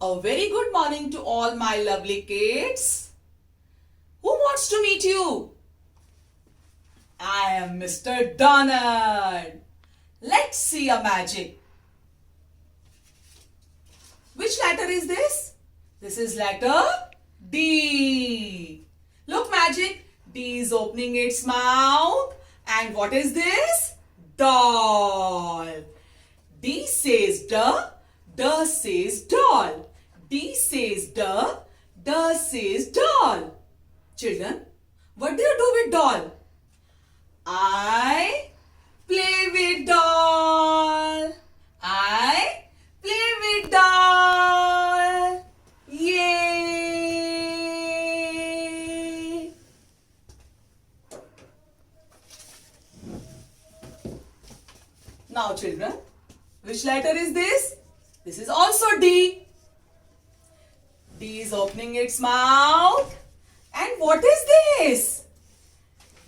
A very good morning to all my lovely kids. Who wants to meet you? I am Mr. Donald. Let's see a magic. Which letter is this? This is letter D. Look, magic. D is opening its mouth. And what is this? Doll. D says duh. D says doll. D says duh. D says doll. Children, what do you do with doll? I play with doll. I play with doll. Yay! Now children, which letter is this? This is also D. D is opening its mouth. And what is this?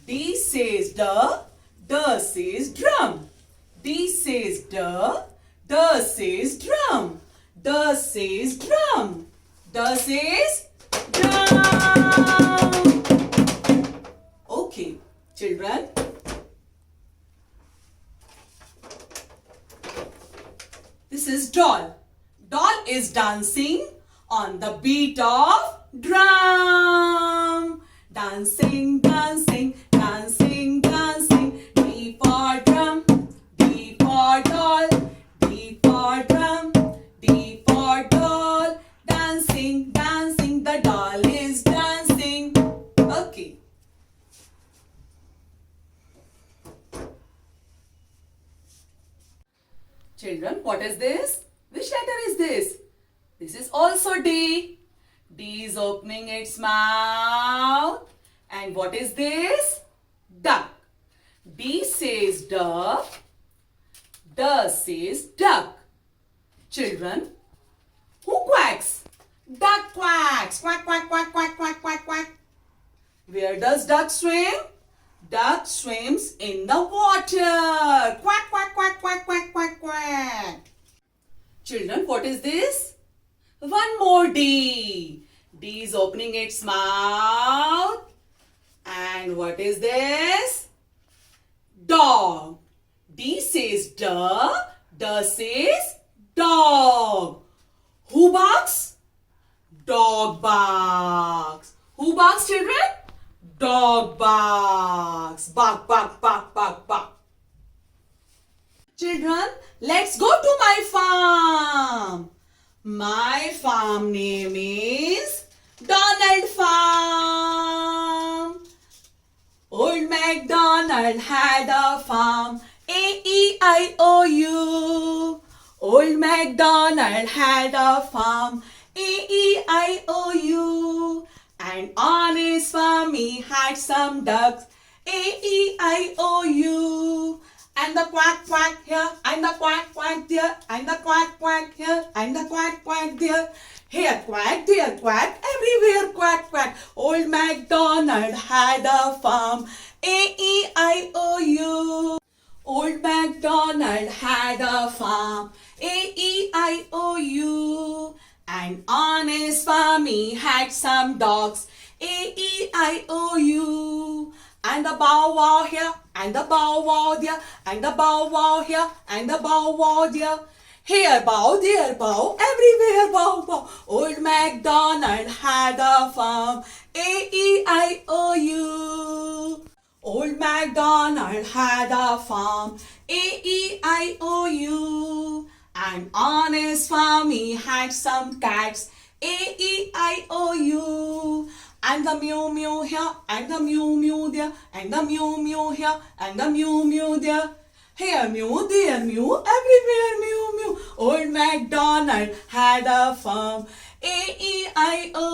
D says duh. D says drum. D says duh. D says drum. D says drum. D says drum. Okay, children. This is doll. Doll is dancing on the beat of drum. Dancing, dancing, dancing, dancing. D for drum, D for doll, D for drum, D for doll. Dancing, dancing, the doll is dancing. Okay. Children, what is this? Which letter is this? This is also D. D is opening its mouth. And what is this? Duck. D says duck. D says duck. Children, who quacks? Duck quacks. Quack, quack, quack, quack, quack, quack, quack. Where does duck swim? Duck swims in the water. Quack, quack, quack, quack, quack, quack, quack. Children, what is this? One more D. D is opening its mouth. And what is this? Dog. D says duh. D says dog. Who barks? Dog barks. Who barks, children? Dog barks. Bark, bark, bark, bark, bark. Children, let's go to my farm. My farm name is Donald Farm. Old MacDonald had a farm, A-E-I-O-U. Old MacDonald had a farm, A-E-I-O-U. And on his farm he had some ducks, A-E-I-O-U. And the quack quack here, and the quack quack there, and the quack quack here, and the quack quack there. Here quack, there quack, everywhere quack quack. Old MacDonald had a farm, A-E-I-O-U. Old MacDonald had a farm, A-E-I-O-U. And on his farm he had some dogs, A-E-I-O-U. And the bow wow here, and the bow wow there, and the bow wow here, and the bow wow there. Here bow, there bow, everywhere bow bow. Old MacDonald had a farm, A-E-I-O-U. Old MacDonald had a farm, A-E-I-O-U. And on his farm he had some cats, A-E-I-O-U. And the mew mew here, and the mew mew there, and the mew mew here, and the mew mew there. Here mew, there mew, everywhere mew mew. Old MacDonald had a farm, A-E-I-O-U.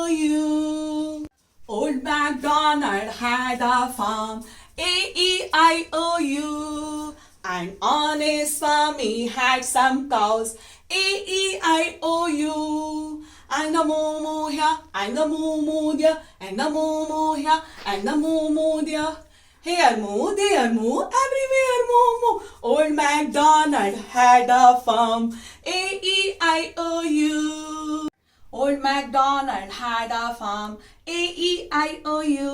Old MacDonald had a farm, A-E-I-O-U. And on his farm he had some cows, A-E-I-O-U. And the moo moo here, and the moo moo there, and the moo moo here, and the moo moo there. Here moo, there moo, everywhere moo moo. Old MacDonald had a farm, A-E-I-O-U. MacDonald had a farm, A-E-I-O-U.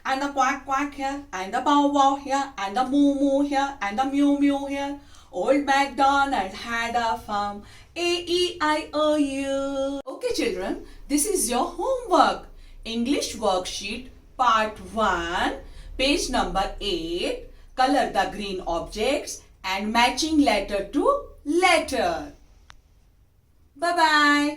And the quack quack here, and the bow wow here, and the moo moo here, and the mew mew here. Old MacDonald had a farm, A-E-I-O-U. Okay children, this is your homework. English worksheet part 1, page number 8. Color the green objects and matching letter to letter. Bye-bye.